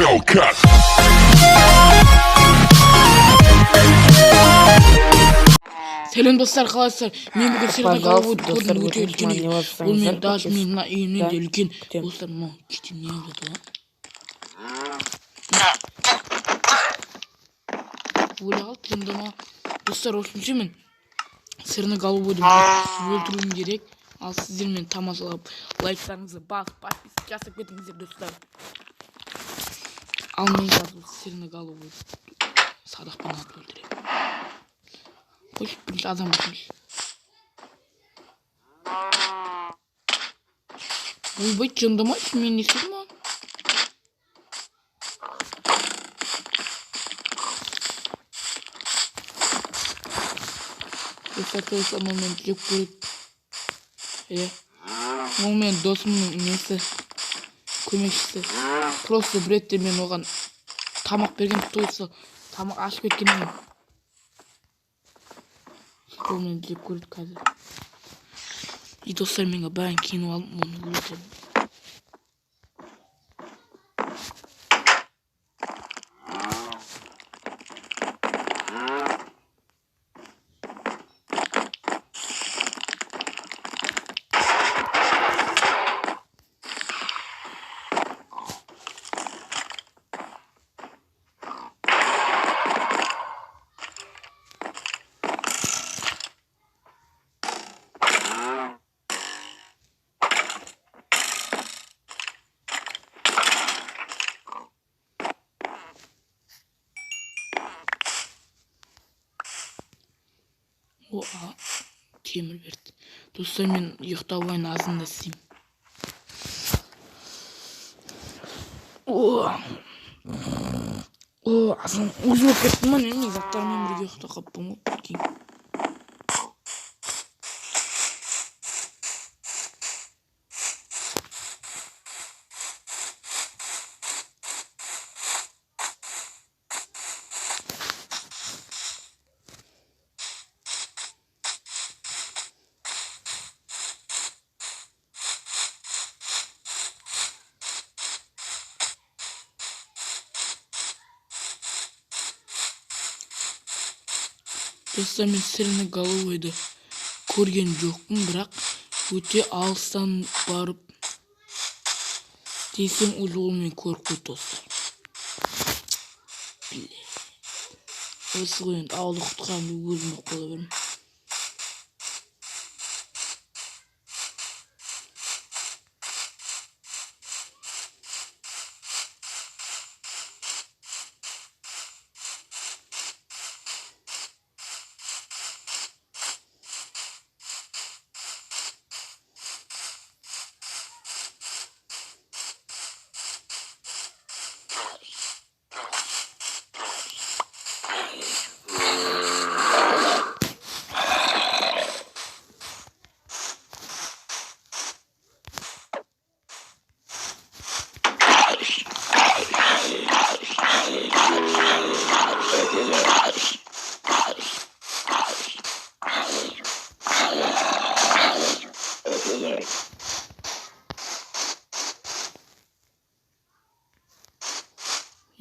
Hellcat. Selam dostlar, қалайсыздар? Мен бүгін серіні қалап Пожалуйста, отырдым, достар, өте үлкен. не Ол мен даже мен мына үйімнен де үлкен. күтем. Достар, мынау кетем не болып жатыр ғой? Өле қалды, тыңдама. Достар, осынша мен сырны голубойды өлтіруім керек. Ал сіздер мені тамашалап, лайктарыңызды басып, подписка жасап кетіңіздер, достар. Ал мен қазір сырны голубойды садақпен атып өлтіремін. Қойшы, бірінші адам болсыншы. Ойбай, жындамайшы, мен не істедім оған? Достар, ол мені жеп көреді. Ол мен досымның несі, көмекшісі. Просто бір ретте мен оған тамақ берген, тойса тамақ ашып кеткенмін. Ол мені жеп көреді қазір. И достар, менге бәрін киініп алып, оны өлтіремін. О, темір берді. Достар, мен ұйықтап алайын, азында істеймін. Азын өзі болып кетті ма, не заттармен бірге ұйықтап қалыппын ғой, прикинь. Достар, мен сырны голубойды көрген жоқпын, бірақ өте алыстан барып десем уже ол мен көріп қойды, достар. Осы ғой енді ауылды құтқарамын деп өзім болып қала бермін.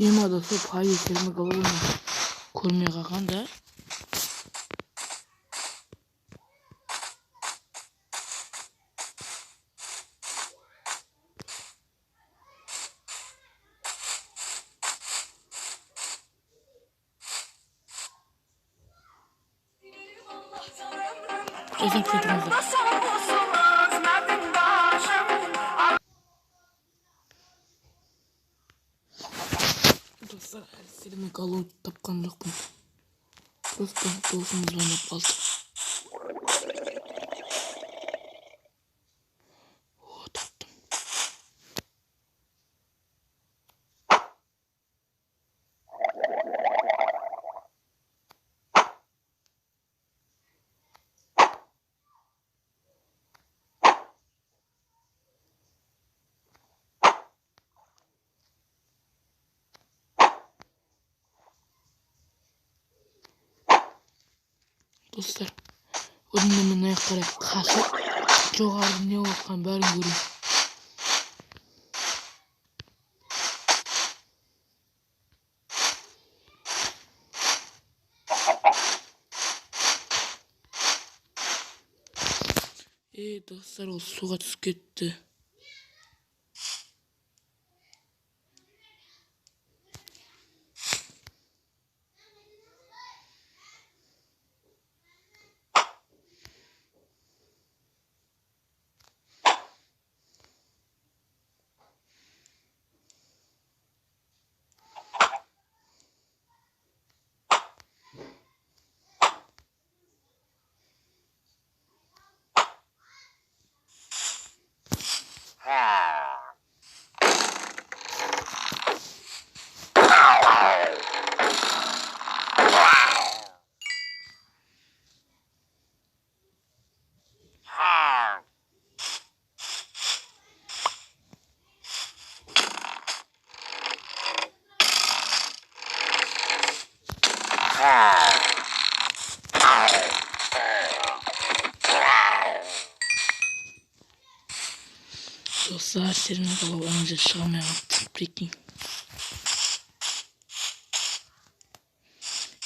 Емадасы пайы сырны голубойны көрмей қалған да. Жасап кетіңіздер. Достар, сырны голубойды тапқан жоқпын. Просто досым звонып қалды. О, таптым. Dostlar, önümden ayaklara kaçıp жоғарғы не болған бәрін көрейін. Достар, ол суға түсіп кетті. Dostlar, Serena Galova önce çıkamaya attım. Peki.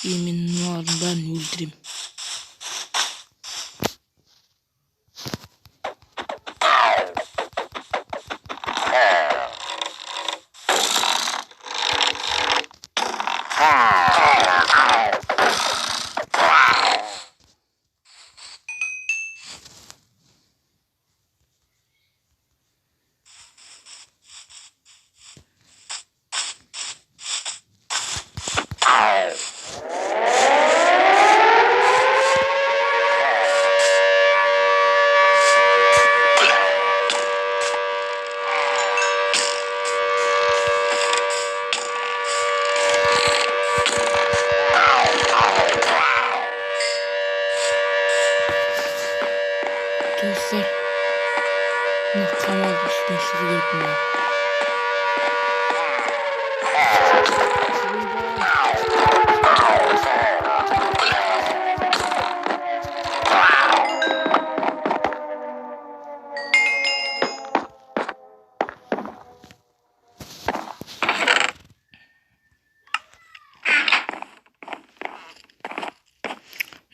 Yemin var, ben öldüreyim. Dostlar, ne kanal üstüne şuraya gitmiyor.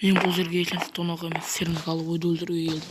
Men bu жерге келген тонаға емес, Серена Головойды өлтіруге келдім.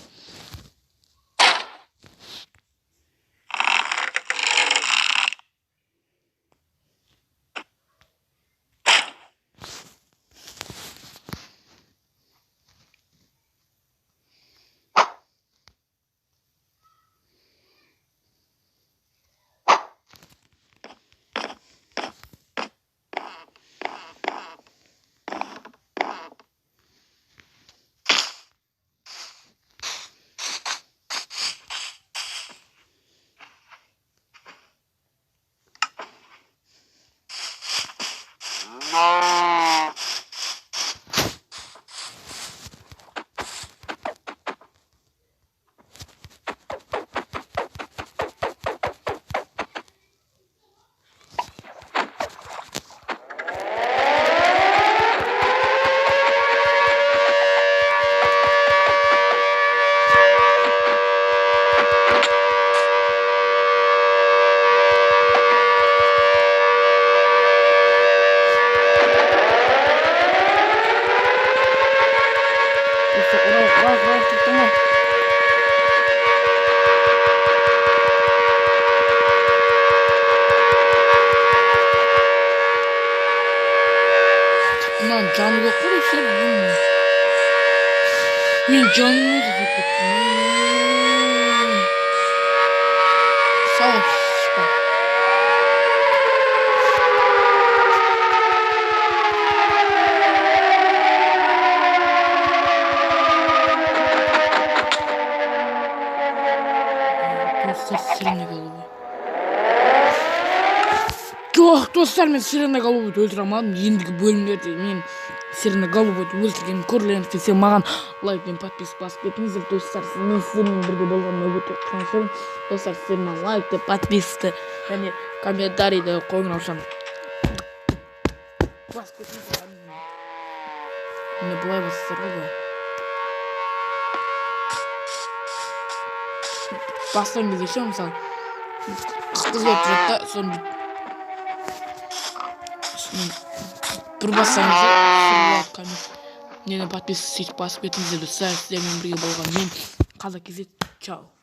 Lan canı yok mu şey mi? Ben canını da tuttum. Sağ ol. Dostlar, Serena Galova. Yok dostlar, men Serena Galova'yı öldüremem. Ендігі bölümlerde men Serena Galova'yı öldіргенін көргеніңіз келсе маған лайк пен подписка басып кетіңіздер. Достар, мен сіздермен бірге болғаныма өте қуаныштымын. Достар, сіздермен лайкты, подпискты және комментарийді қойыңдар үшін басып кетіңіздер. Міне былай бассыздар ғой. Бастан кезде ше, мысалы қыз болып тұрады да, соны бір бассаңыз нені подписка сөйтіп басып кетіңіздер. Сіздермен бірге болған мен қаза кезет. Чао.